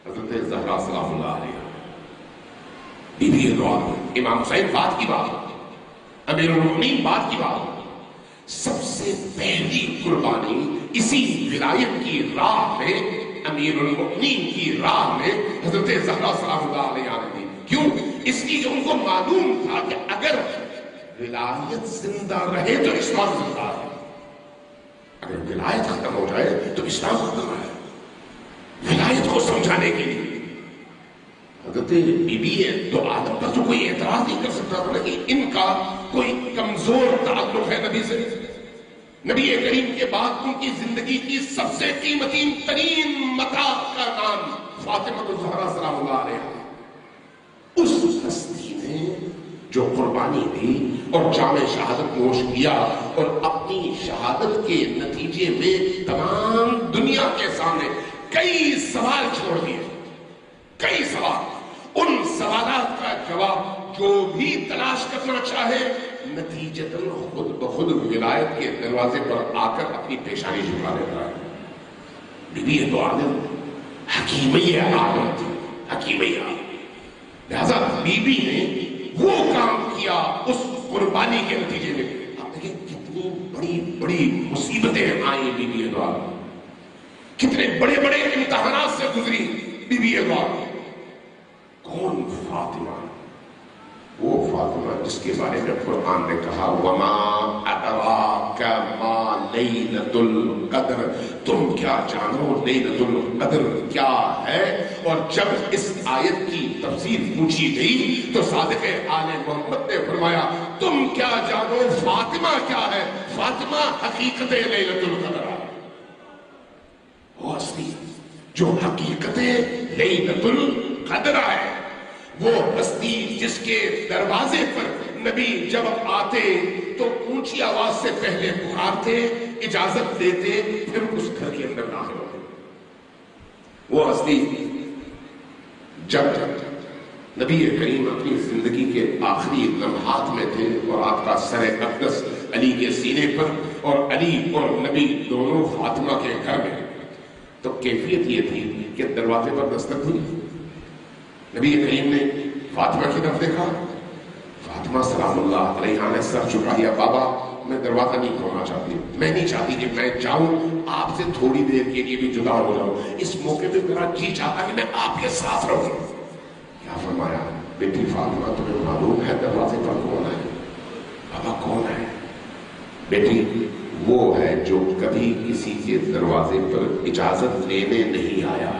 حضرت زہرا سلام اللہ علیہ، بی بی دو عالم، امام حسین بات کی بات، امیر المومنین بات کی بات، سب سے پہلی قربانی اسی ولایت کی راہ میں، امیر المومنین کی راہ میں حضرت زہرا سلام اللہ علیہ نے دی۔ کیوں؟ اس لیے کہ ان کو معلوم تھا کہ اگر ولایت زندہ رہے تو اسلام زندہ ہے، اگر ولایت ختم ہو جائے تو اسلام ختم ہے۔ ولایت کو سمجھانے کے لیے حضرت بی بی دو عالم پر تو کوئی اعتراض نہیں کر سکتا تھا کہ ان کا کوئی کمزور تعلق ہے نبی سے۔ نبی کریم کے بعد ان کی زندگی کی سب سے قیمتی ترین متاع کا نام فاطمہ الزہرا سلام اللہ علیہا، اس ہستی نے جو قربانی دی اور جام شہادت نوش کیا اور اپنی شہادت کے نتیجے میں تمام دنیا کے سامنے کئی سوال چھوڑ دیے، کئی سوال، ان سوالات کا جواب جو بھی تلاش کرنا چاہے نتیجتاً خود بخود ولایت کے دروازے پر آ کر اپنی پیشانی جھکا لیتا ہے۔ بی بی دو عالم حکیمیہ عالم تھی، حکیمیہ عالم، لہذا بی بی نے وہ کام کیا اس قربانی کے نتیجے میں۔ آپ دیکھیں کتنی بڑی بڑی مصیبتیں آئیں بی بی دو عالم، کتنے بڑے بڑے امتحانات سے گزری بی بی دو عالم۔ کون فاطمہ؟ وہ فاطمہ جس کے بارے میں قرآن نے کہا وَمَا أَدْرَاكَ مَا لَيْلَةُ الْقَدْرِ، تم کیا جانو لیلۃ القدر کیا ہے؟ اور جب اس آیت کی تفسیر پوچھی گئی تو صادق آل محمد نے فرمایا تم کیا جانو فاطمہ کیا ہے؟ فاطمہ حقیقت لیلۃ القدر ہے، وہ اصلی جو حقیقت لیلۃ القدر ہے، وہ ہستی جس کے دروازے پر نبی جب آتے تو اونچی آواز سے پہلے پکارتے، اجازت دیتے، پھر اس گھر کے اندر داخل ہوتے۔ وہ ہستی جب نبی کریم اپنی زندگی کے آخری لمحات میں تھے اور آپ کا سر اقدس علی کے سینے پر اور علی اور نبی دونوں فاطمہ کے گھر میں، تو کیفیت یہ تھی کہ دروازے پر دستک ہوئی، نبی کریم نے فاطمہ کی طرف دیکھا، فاطمہ سلام اللہ علیہا نے سر جھکا دیا، بابا میں دروازہ نہیں کھولنا چاہتی، میں نہیں چاہتی کہ میں جاؤں آپ سے تھوڑی دیر کے لیے بھی جدا ہو جاؤں، اس موقع پہ میرا جی چاہتا کہ میں آپ کے ساتھ رہوں۔ کیا فرمایا؟ بیٹی فاطمہ تمہیں معلوم ہے دروازے پر کون ہے؟ بابا کون ہے؟ بیٹی وہ ہے جو کبھی کسی کے دروازے پر اجازت لینے نہیں آیا،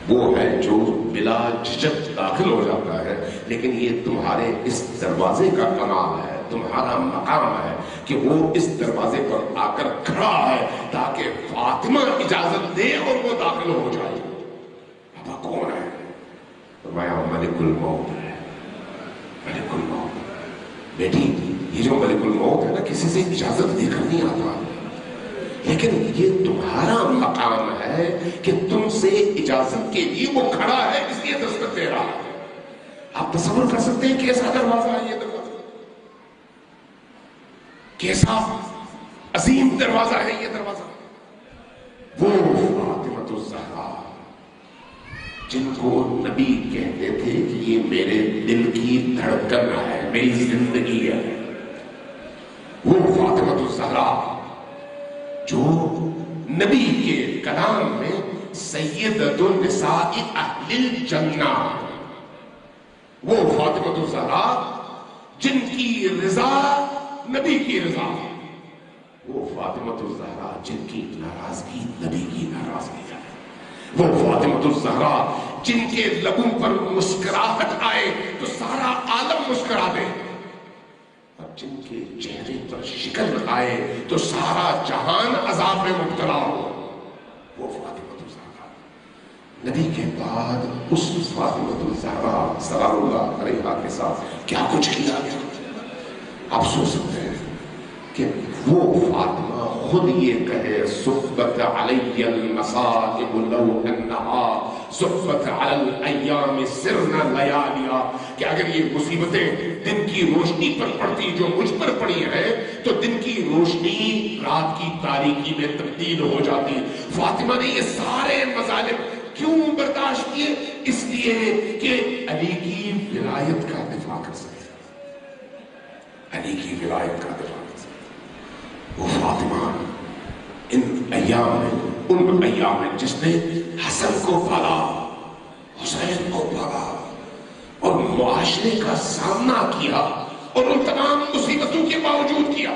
وہ ہے جو بلا جھجک داخل ہو جاتا ہے، لیکن یہ تمہارے اس دروازے کا کمال ہے، تمہارا مقام ہے کہ وہ اس دروازے پر آ کر کھڑا ہے تاکہ فاطمہ اجازت دے اور وہ داخل ہو جائے۔ بابا کون ہے؟ فرمایا ملک الموت ہے، ملک الموت۔ بیٹی یہ جو ملک الموت ہے نا کسی سے اجازت لے کر نہیں آتا، لیکن یہ تمہارا مقام ہے کہ تم سے اجازت کے لیے وہ کھڑا ہے، اس لیے دستک دے رہا ہے۔ آپ تصور کر سکتے ہیں کیسا دروازہ ہے یہ دروازہ، کیسا عظیم دروازہ ہے یہ دروازہ۔ وہ فاطمہ الزہرا جن کو نبی کہتے تھے کہ یہ میرے دل کی دھڑکن ہے، میری زندگی ہے، وہ فاطمہ الزہرا جو نبی کے کلام میں سیدۃ النساء اہل الجنہ، وہ فاطمہ الزہرا جن کی رضا نبی کی رضا، وہ فاطمہ الزہرا جن کی ناراضگی نبی کی ناراضگی ہے، وہ فاطمہ الزہرا جن کے لبوں پر مسکراہٹ آئے تو سارا عالم مسکرا دے، اور جن کے چہرے پر شکن آئے تو سارا جہان عذاب میں مبتلا ہو، وہ فاطمہ الزہرا۔ نبی کے بعد اس فاطمہ الزہرا سلام اللہ علیہا کے ساتھ کیا کچھ کیا گیا؟ آپ سوچ سکتے ہیں کہ وہ فاطمہ خود یہ کہے صبت علی المصائب لو انہا صبت علی الایام سرنا لیالیا، کہ اگر یہ مصیبتیں دن کی روشنی پر پڑتی جو مجھ پر پڑی ہے تو دن کی روشنی رات کی تاریکی میں تبدیل ہو جاتی۔ فاطمہ نے یہ سارے مظالم کیوں برداشت کیے؟ اس لیے کہ علی کی ولایت کا دفاع کر سکے، علی کی ولایت کا دفاع کر سکے۔ وہ فاطمہ ان ایام میں جس نے حسن کو پالا، حسین کو پالا اور معاشرے کا سامنا کیا، اور ان تمام مصیبتوں کے باوجود کیا،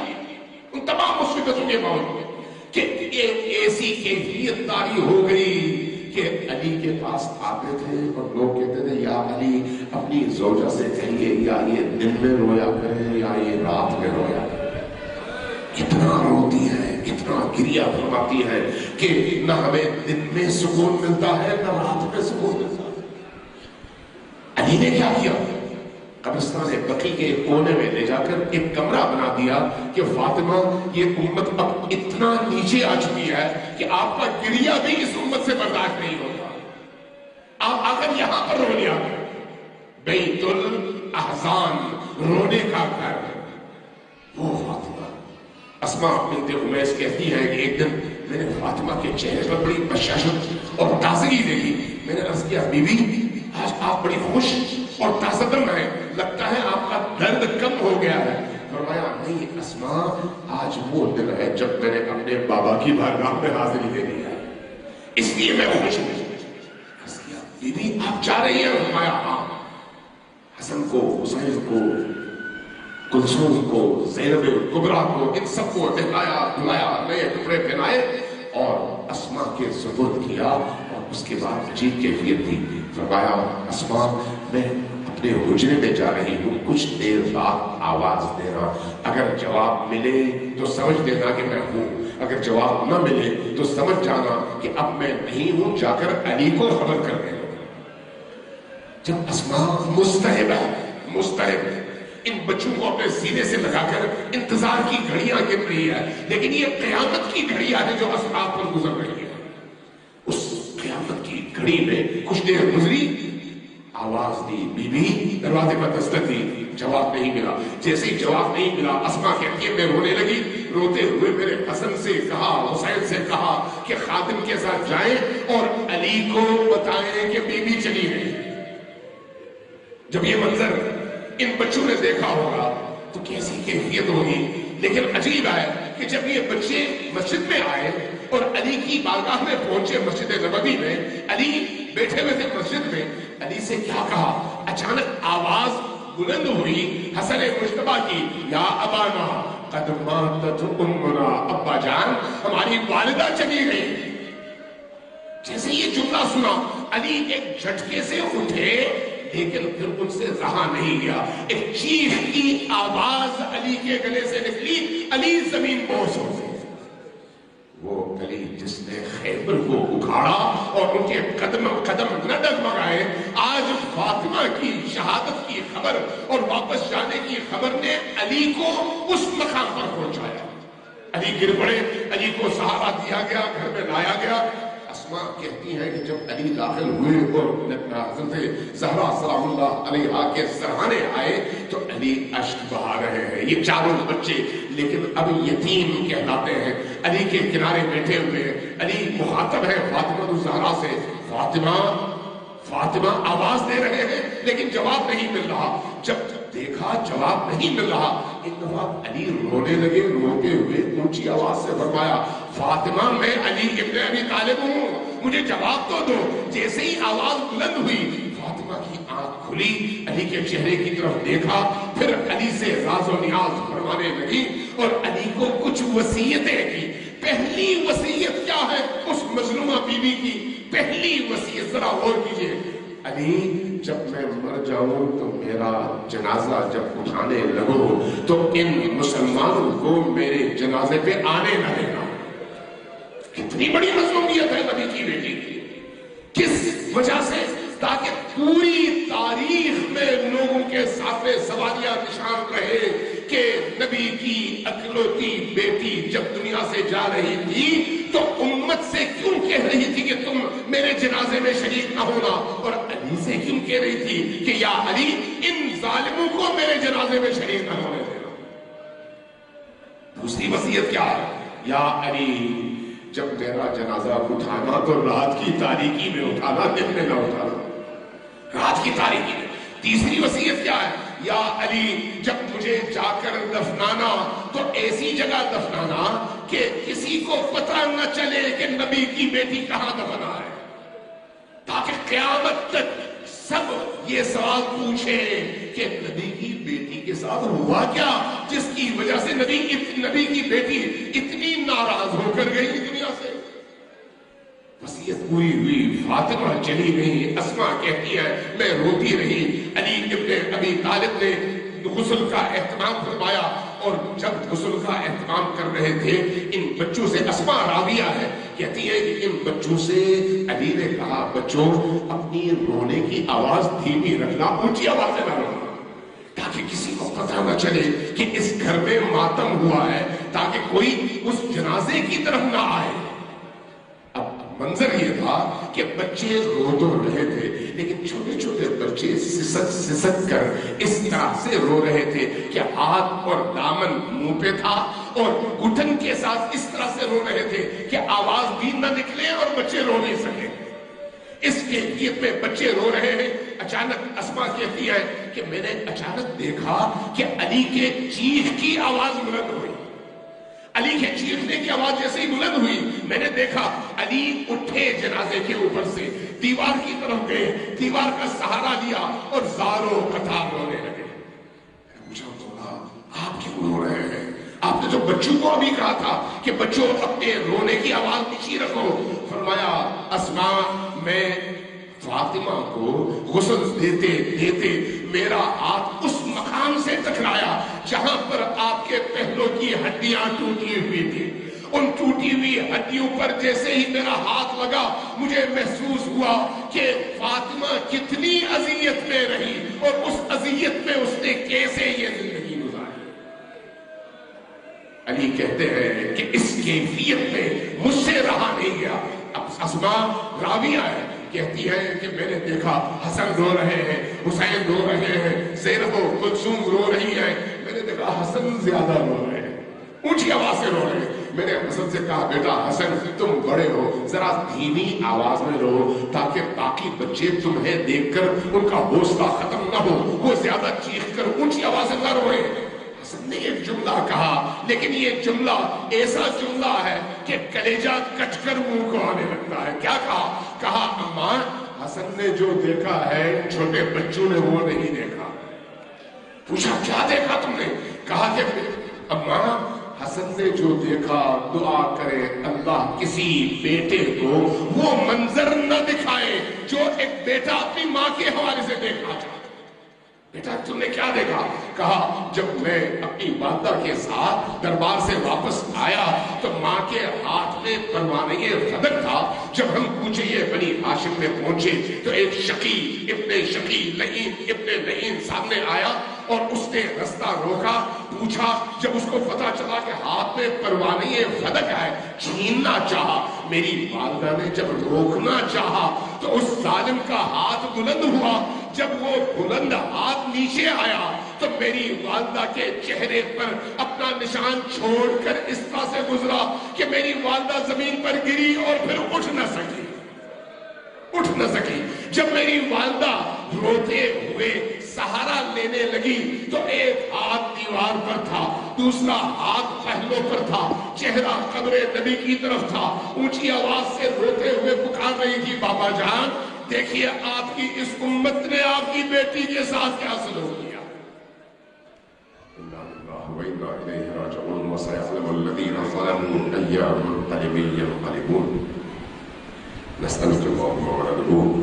ان تمام مصیبتوں کے باوجود کہ ایک ایسی کیفیت طاری ہو گئی کہ علی کے پاس آتے تھے اور لوگ کہتے تھے یا علی اپنی زوجہ سے کہیے یا یہ دن میں رویا کرے یا یہ رات میں رویا کرے۔ اتنا روتی ہے، اتنا گریہ فرماتی ہے کہ نہ ہمیں دن میں سکون ملتا ہے نہ رات میں سکون ملتا ہے۔ علی نے کیا کیا؟ قبرستان بقیع کے کونے میں لے جا کر ایک کمرہ بنا دیا کہ فاطمہ یہ امت اب اتنا نیچے آ چکی ہے کہ آپ کا گریہ بھی اس امت سے برداشت نہیں ہوتا، آپ آ کر یہاں پر رو لیا۔ بیت الاحزان، رونے کا گھر۔ وہ فاطمہ اسماء بنت امیس کہتی ہے کہ ایک دن میں نے فاطمہ کے چہرے پر بڑی بشاشت اور تازگی دیکھی۔ میں نے عرض کیا بی بی آج آپ بڑی خوش اور تازہ دم ہیں، لگتا ہے آپ کا درد کم ہو گیا ہے۔ فرمایا نہیں اسماء، آج وہ دن ہے جب میں نے اپنے بابا کی بارگاہ میں حاضری دینی ہے، اس لیے میں خوش ہوں۔ بی بی آپ جا رہی ہیں؟ فرمایا ہاں۔ حسن کو، حسین کو، کلثوم کو، زینب کبریٰ کو، ان سب کو نہلایا دھلایا، نئے کپڑے پہنائے اور اسماء کے سپرد کیا، اور اس کے بعد عجیب کیفیت تھی۔ فرمایا اسماء میں اپنے حجرے میں جا رہی ہوں، کچھ دیر بعد آواز دینا، اگر جواب ملے تو سمجھ دینا کہ میں ہوں، اگر جواب نہ ملے تو سمجھ جانا کہ اب میں نہیں ہوں، جا کر علی کو خبر کر دینا۔ جب اسماء مستعد ان بچوں کو اپنے سینے سے لگا کر انتظار کی گھڑیاں گر رہی ہے، لیکن یہ قیامت کی گھڑیاں ہیں جو اصحاب پر گزر رہی ہے۔ اس قیامت کی گھڑی میں کچھ دیر گزری، آواز دی، بی بی دروازے پر دستک دی، جواب نہیں ملا۔ جیسے ہی جواب نہیں ملا اسماء کہتی ہے میں رونے لگی، روتے ہوئے میرے حسن سے کہا، حسین سے کہا کہ خادم کے ساتھ جائیں اور علی کو بتائیں کہ بی بی چلی گئی۔ جب یہ منظر ان بچوں نے دیکھا ہوگا تو کیسی کیفیت ہوگی، لیکن عجیب ہے کہ جب یہ بچے مسجد میں آئے اور علی کی بارگاہ میں پہنچے، مسجد نبوی میں، علی بیٹھے ہوئے تھے مسجد میں، علی سے کیا کہا؟ اچانک آواز بلند ہوئی حسن مجتبیٰ کی، یا ابانا قد ماتت امنا، ابا جان ہماری والدہ چلی گئی۔ جیسے یہ جملہ سنا علی ایک جھٹکے سے اٹھے، لیکن پھر ان سے رہا نہیں گیا، ایک چیخ کی آواز علی کے گلے سے نکلی، علی زمین بوس ہو گئے۔ وہ علی جس نے خیبر کو اکھاڑا اور ان کے قدم نہ ڈگمگائے، آج فاطمہ کی شہادت کی خبر اور واپس جانے کی خبر نے علی کو اس مقام پر پہنچایا۔ علی گر پڑے، علی کو سہارا دیا گیا، گھر میں لایا گیا۔ اسماء کہتی ہیں کہ جب علی داخل ہوئے اور حضرت زہرا سلام اللہ علیہا کے سرحانے آئے تو علی اشک بہا رہے ہیں، یہ چاروں بچے لیکن اب یتیم کہلاتے ہیں، علی کے کنارے بیٹھے ہوئے، علی مخاطب ہے فاطمہ الزہرا سے، فاطمہ آواز دے رہے ہیں لیکن جواب نہیں مل رہا۔ جب دیکھا جواب نہیں مل رہا، ایک دفعہ علی رونے لگے، روتے ہوئے اونچی آواز سے فرمایا فاطمہ میں علی ابن ابی طالب ہوں، مجھے جواب تو دو۔ جیسے ہی آواز بلند ہوئی فاطمہ کی آنکھ کھلی، علی کے چہرے کی طرف دیکھا، پھر علی سے راز و نیاز فرمانے لگی اور علی کو کچھ وصیتیں کی۔ پہلی وصیت کیا ہے اس مظلومہ بی بی کی؟ پہلی وصیت ذرا غور کیجئے، علی جب میں مر جاؤں تو میرا جنازہ جب اٹھانے لگو تو ان مسلمانوں کو میرے جنازے پہ آنے نہ دینا۔ کتنی بڑی مظلومیت ہے نبی کی بیٹی کی، کس وجہ سے؟ تاکہ پوری تاریخ تاریخ میں لوگوں کے سامنے سوالیہ نشان رہے کہ نبی کی اکلوتی بیٹی جب دنیا سے جا رہی تھی تو امت سے کیوں کہہ رہی تھی کہ تم میرے جنازے میں شریک نہ ہونا، اور علی سے کیوں کہہ رہی تھی کہ یا علی ان ظالموں کو میرے جنازے میں شریک نہ ہونے دینا۔ دوسری وصیت کیا ہے؟ یا علی جب میرا جنازہ اٹھانا تو رات کی تاریکی میں اٹھانا، دن میں نہ اٹھانا، رات کی تاریکی میں۔ تیسری وصیت کیا ہے؟ یا علی جب مجھے جا کر دفنانا تو ایسی جگہ دفنانا کہ کسی کو پتہ نہ چلے کہ نبی کی بیٹی کہاں دفنا ہے، تاکہ قیامت تک سب یہ سوال پوچھے کہ نبی کی بیٹی کے ساتھ ہوا کیا جس کی وجہ سے نبی کی بیٹی اتنی ناراض ہو کر گئی دنیا سے۔ وصیت پوری ہوئی، فاطمہ چلی گئی، اسماء کہتی ہے میں روتی رہی۔ علی ابن ابی طالب نے غسل کا اہتمام فرمایا، اور جب غسل کا اہتمام کر رہے تھے ان بچوں سے، اسماء راویہ ہے کہتی ہے کہ ان بچوں سے علی نے کہا بچوں اپنی رونے کی آواز دھیمی رکھنا، اونچی آواز سے نہ رونا، تاکہ کسی کو پتہ نہ چلے کہ اس گھر میں ماتم ہوا ہے، تاکہ کوئی اس جنازے کی طرف نہ آئے۔ منظر یہ تھا کہ بچے رو تو رہے تھے لیکن چھوٹے چھوٹے بچے سسک سسک کر اس طرح سے رو رہے تھے کہ ہاتھ اور دامن منہ پہ تھا، اور گھٹن کے ساتھ اس طرح سے رو رہے تھے کہ آواز بھی نہ نکلے اور بچے رو نہیں سکے۔ اس کیفیت میں بچے رو رہے ہیں۔ اچانک اسماء کہتی ہے کہ میں نے اچانک دیکھا کہ علی کے چیخ کی آواز بلند ہوئی، علی کے چیخنے کی آواز جیسے ہی بلند ہوئی میں نے دیکھا علی اٹھے جنازے کے اوپر سے، دیوار کی طرف گئے، دیوار کا سہارا لیا اور زاروں قطار رونے لگے۔ مجھے بولا آپ کیوں رو رہے ہیں؟ آپ نے تو بچوں کو ابھی کہا تھا کہ بچوں اپنے رونے کی آواز نیچی رکھو۔ فرمایا اسماء میں فاطمہ کو غسل دیتے دیتے میرا ہاتھ اس مقام سے ٹکرایا جہاں پر آپ کے پہلوں کی ہڈیاں ٹوٹی ہوئی تھی۔ ان ٹوٹی ہوئی ہڈیوں پر جیسے ہی میرا ہاتھ لگا مجھے محسوس ہوا کہ فاطمہ کتنی اذیت میں رہی اور اس اذیت میں اس نے کیسے یہ زندگی گزاری۔ علی کہتے ہیں کہ اس کیفیت میں مجھ سے رہا نہیں گیا۔ اب اسماء راویہ ہے کہتی ہے کہ میں نے دیکھا حسن رو رہے ہیں، حسین رو رہے ہیں، زینب و کلثوم رو رہی ہیں، میں نے دیکھا حسن زیادہ رو رہے ہیں، اونچی آواز سے رو رہے ہیں۔ میں نے حسن سے کہا بیٹا حسن تم بڑے ہو، ذرا دھیمی آواز میں رو تاکہ باقی بچے تمہیں دیکھ کر ان کا حوصلہ ختم نہ ہو، وہ زیادہ چیخ کر اونچی آواز سے نہ روئے۔ حسن نے ایک جملہ کہا لیکن یہ جملہ ایسا جملہ ہے کہ کلیجہ کٹ کر منہ کو آنے لگتا ہے۔ کیا کہا؟ کہا اماں حسن نے جو دیکھا ہے چھوٹے بچوں نے وہ نہیں دیکھا۔ پوچھا کیا دیکھا تم نے؟ کہا کہ اماں حسن نے جو دیکھا دعا کرے اللہ کسی بیٹے کو وہ منظر نہ دکھائے جو ایک بیٹا اپنی ماں کے حوالے سے دیکھنا چاہتا۔ بیٹا تم نے کیا دیکھا؟ کہا جب میں اپنی والدہ کے ساتھ دربار سے واپس آیا تو ماں کے ہاتھ میں پروانہ فدق تھا۔ جب ہم کوچے بنی ہاشم میں پہنچے تو ایک شقی لعین ابن لعین سامنے آیا اور اس نے رستہ روکا، پوچھا، جب اس کو پتا چلا کہ ہاتھ میں پروانہ فدق ہے چھیننا چاہا۔ میری والدہ نے جب روکنا چاہا تو اس ظالم کا ہاتھ بلند ہوا، جب وہ بلند ہاتھ نیچے آیا تو میری والدہ کے چہرے پر اپنا نشان چھوڑ کر اس طرح سے گزرا کہ میری والدہ زمین پر گری اور پھر اٹھ نہ سکی۔ جب میری والدہ روتے ہوئے سہارا لینے لگی تو ایک ہاتھ دیوار پر تھا، دوسرا ہاتھ پہلوں پر تھا، چہرہ قبر نبی کی طرف تھا، اونچی آواز سے روتے ہوئے پکار رہی تھی بابا جان دیکھیے آپ کی اس امت نے آپ کی بیٹی کے ساتھ کیا سلوک کیا۔ نسألك اللهم ونرجوك